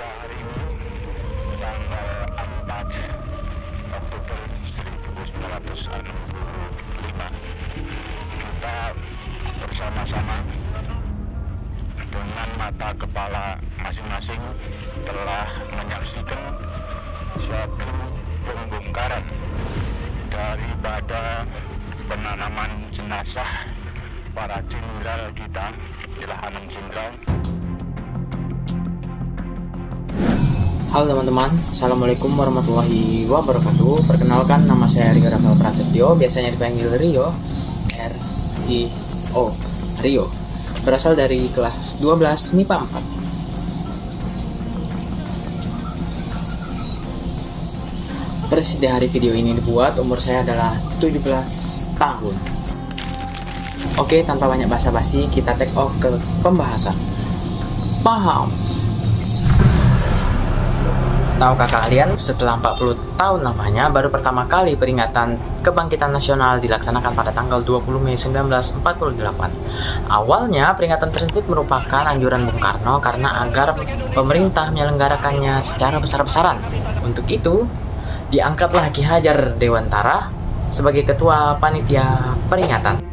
pada hari ini tanggal 4 Oktober 1965 kita bersama-sama dengan mata kepala masing-masing telah menyaksikan suatu pembongkaran daripada penanaman jenazah para jenderal kita, Ilahaneng Jenderal. Halo teman-teman, Assalamualaikum warahmatullahi wabarakatuh. Perkenalkan, nama saya Rio Rafael Prasetyo, biasanya dipanggil Rio, R-I-O, Rio. Berasal dari kelas 12 MIPA 4. Persis di hari video ini dibuat, umur saya adalah 17 tahun. Oke, tanpa banyak basa-basi, kita take off ke pembahasan. Paham? Tahukah kalian, setelah 40 tahun lamanya, baru pertama kali peringatan Kebangkitan Nasional dilaksanakan pada tanggal 20 Mei 1948. Awalnya, peringatan tersebut merupakan anjuran Bung Karno karena agar pemerintah menyelenggarakannya secara besar-besaran. Untuk itu, diangkatlah Ki Hajar Dewantara sebagai ketua panitia peringatan.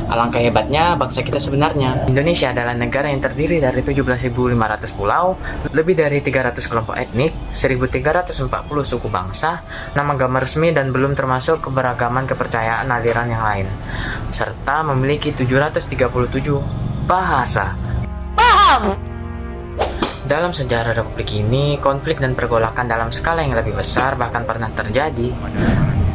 Alangkah hebatnya bangsa kita sebenarnya. Indonesia adalah negara yang terdiri dari 17.500 pulau, lebih dari 300 kelompok etnik, 1.340 suku bangsa, 6 agama resmi dan belum termasuk keberagaman kepercayaan aliran yang lain, serta memiliki 737 bahasa. Paham? Dalam sejarah Republik ini, konflik dan pergolakan dalam skala yang lebih besar bahkan pernah terjadi.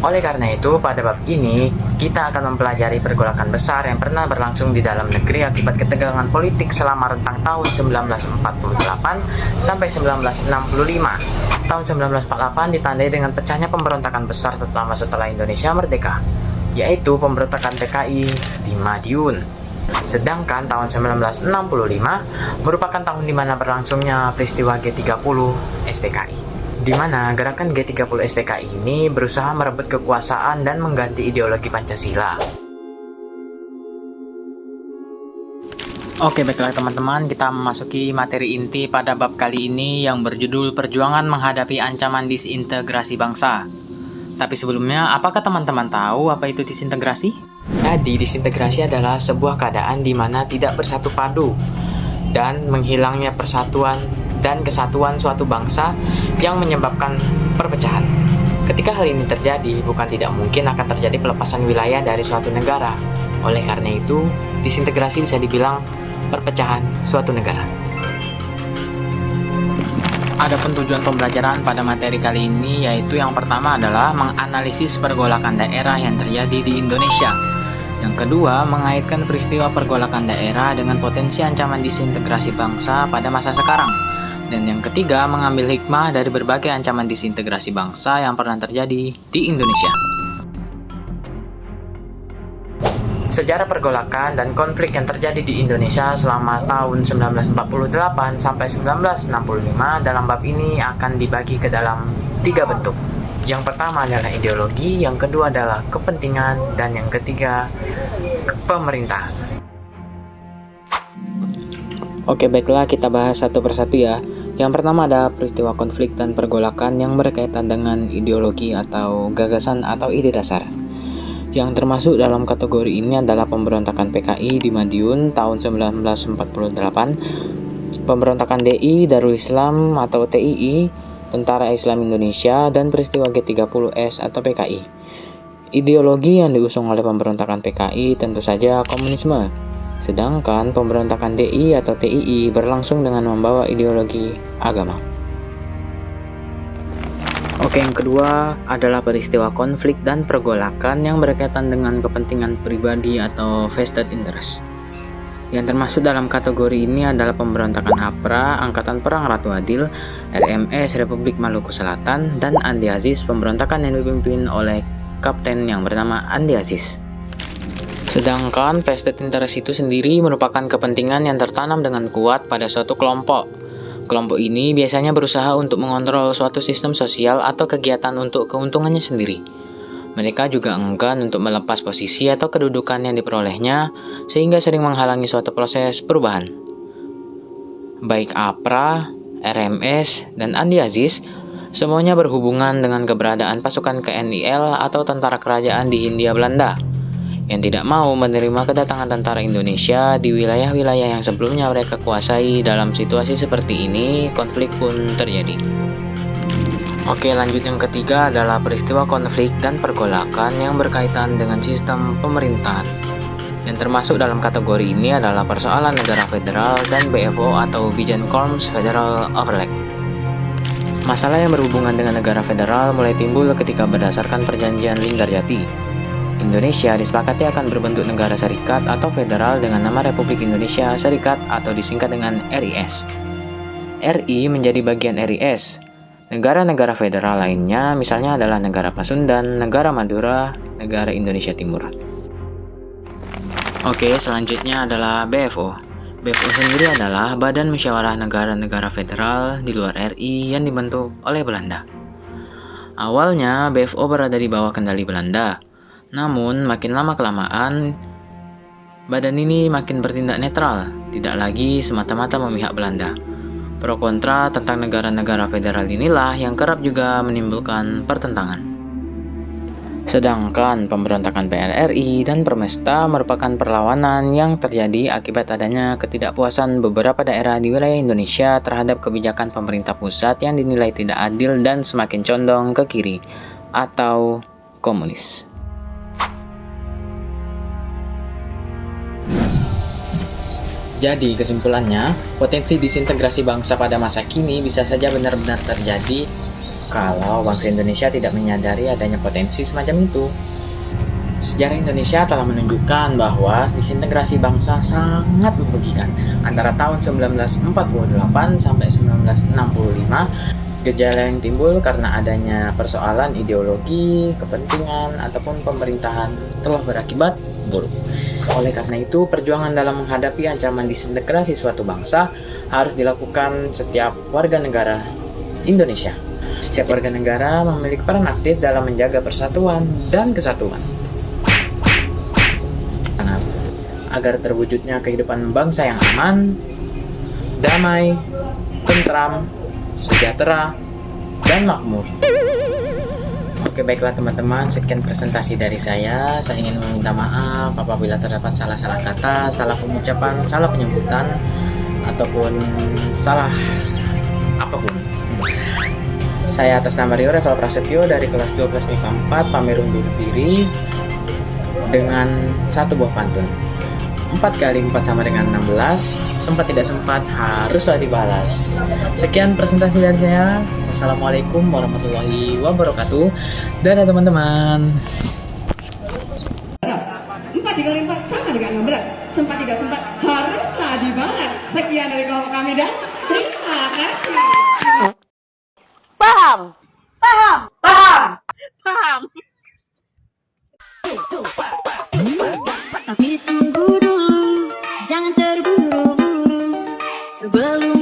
Oleh karena itu, pada bab ini, kita akan mempelajari pergolakan besar yang pernah berlangsung di dalam negeri akibat ketegangan politik selama rentang tahun 1948 sampai 1965. Tahun 1948 ditandai dengan pecahnya pemberontakan besar terutama setelah Indonesia merdeka, yaitu pemberontakan PKI di Madiun. Sedangkan tahun 1965 merupakan tahun di mana berlangsungnya peristiwa G30 SPKI, di mana gerakan G30 SPKI ini berusaha merebut kekuasaan dan mengganti ideologi Pancasila. Oke, baiklah teman-teman, kita memasuki materi inti pada bab kali ini yang berjudul Perjuangan Menghadapi Ancaman Disintegrasi Bangsa. Tapi sebelumnya, apakah teman-teman tahu apa itu disintegrasi? Jadi, disintegrasi adalah sebuah keadaan di mana tidak bersatu padu dan menghilangnya persatuan dan kesatuan suatu bangsa yang menyebabkan perpecahan. Ketika hal ini terjadi, bukan tidak mungkin akan terjadi pelepasan wilayah dari suatu negara. Oleh karena itu, disintegrasi bisa dibilang perpecahan suatu negara. Adapun tujuan pembelajaran pada materi kali ini yaitu yang pertama adalah menganalisis pergolakan daerah yang terjadi di Indonesia. Yang kedua, mengaitkan peristiwa pergolakan daerah dengan potensi ancaman disintegrasi bangsa pada masa sekarang. Dan yang ketiga, mengambil hikmah dari berbagai ancaman disintegrasi bangsa yang pernah terjadi di Indonesia. Sejarah pergolakan dan konflik yang terjadi di Indonesia selama tahun 1948 sampai 1965 dalam bab ini akan dibagi ke dalam 3 bentuk. Yang pertama adalah ideologi, yang kedua adalah kepentingan, dan yang ketiga pemerintah. Oke, baiklah, kita bahas satu persatu ya. Yang pertama ada peristiwa konflik dan pergolakan yang berkaitan dengan ideologi atau gagasan atau ide dasar. Yang termasuk dalam kategori ini adalah pemberontakan PKI di Madiun tahun 1948, pemberontakan DI Darul Islam atau TII, Tentara Islam Indonesia, dan peristiwa G30S atau PKI. Ideologi yang diusung oleh pemberontakan PKI tentu saja komunisme. Sedangkan pemberontakan DI atau TII berlangsung dengan membawa ideologi agama. Oke, yang kedua adalah peristiwa konflik dan pergolakan yang berkaitan dengan kepentingan pribadi atau vested interest. Yang termasuk dalam kategori ini adalah pemberontakan APRA, Angkatan Perang Ratu Adil, RMS Republik Maluku Selatan, dan Andi Aziz, pemberontakan yang dipimpin oleh kapten yang bernama Andi Aziz. Sedangkan vested interest itu sendiri merupakan kepentingan yang tertanam dengan kuat pada suatu kelompok. Kelompok ini biasanya berusaha untuk mengontrol suatu sistem sosial atau kegiatan untuk keuntungannya sendiri. Mereka juga enggan untuk melepas posisi atau kedudukan yang diperolehnya, sehingga sering menghalangi suatu proses perubahan. Baik APRA, RMS, dan Andi Aziz, semuanya berhubungan dengan keberadaan pasukan KNIL atau tentara kerajaan di Hindia Belanda, yang tidak mau menerima kedatangan tentara Indonesia di wilayah-wilayah yang sebelumnya mereka kuasai. Dalam situasi seperti ini, konflik pun terjadi. Oke, lanjut yang ketiga adalah peristiwa konflik dan pergolakan yang berkaitan dengan sistem pemerintahan. Yang termasuk dalam kategori ini adalah persoalan negara federal dan BFO atau Bijenkorps Federal Overleg. Masalah yang berhubungan dengan negara federal mulai timbul ketika berdasarkan perjanjian Linggarjati, Indonesia disepakati akan berbentuk negara serikat atau federal dengan nama Republik Indonesia Serikat atau disingkat dengan RIS. RI menjadi bagian RIS. Negara-negara federal lainnya misalnya adalah negara Pasundan, negara Madura, negara Indonesia Timur. Oke, selanjutnya adalah BFO. BFO sendiri adalah Badan Musyawarah Negara-Negara Federal di luar RI yang dibentuk oleh Belanda. Awalnya BFO berada di bawah kendali Belanda. Namun makin lama-kelamaan badan ini makin bertindak netral, tidak lagi semata-mata memihak Belanda. Pro kontra tentang negara-negara federal inilah yang kerap juga menimbulkan pertentangan. Sedangkan pemberontakan PRRI dan Permesta merupakan perlawanan yang terjadi akibat adanya ketidakpuasan beberapa daerah di wilayah Indonesia terhadap kebijakan pemerintah pusat yang dinilai tidak adil dan semakin condong ke kiri atau komunis. Jadi kesimpulannya, potensi disintegrasi bangsa pada masa kini bisa saja benar-benar terjadi kalau bangsa Indonesia tidak menyadari adanya potensi semacam itu. Sejarah Indonesia telah menunjukkan bahwa disintegrasi bangsa sangat merugikan. Antara tahun 1948 sampai 1965, gejala yang timbul karena adanya persoalan ideologi, kepentingan, ataupun pemerintahan telah berakibat buruk. Oleh karena itu, perjuangan dalam menghadapi ancaman disintegrasi suatu bangsa harus dilakukan setiap warga negara Indonesia. Setiap warga negara memiliki peran aktif dalam menjaga persatuan dan kesatuan, agar terwujudnya kehidupan bangsa yang aman, damai, tentram, sejahtera, dan makmur. Oke, baiklah teman-teman, sekian presentasi dari saya. Saya ingin meminta maaf apabila terdapat salah-salah kata, salah pengucapan, salah penyebutan, ataupun salah apapun. Saya atas nama Rio Reval Prasetyo dari kelas 12 MIPA 4 pamir undur diri dengan satu buah pantun. 4 kali 4 sama dengan 16, sempat tidak sempat haruslah dibalas. Sekian presentasi dari saya. Wassalamualaikum warahmatullahi wabarakatuh. Dadah teman-teman. 4 dikali 4 sama dengan 16, sempat tidak sempat haruslah dibalas. Sekian dari kelompok kami dan terima kasih. Paham? Paham? Paham? Paham? Tapi tunggu dulu, jangan terburu-buru sebelum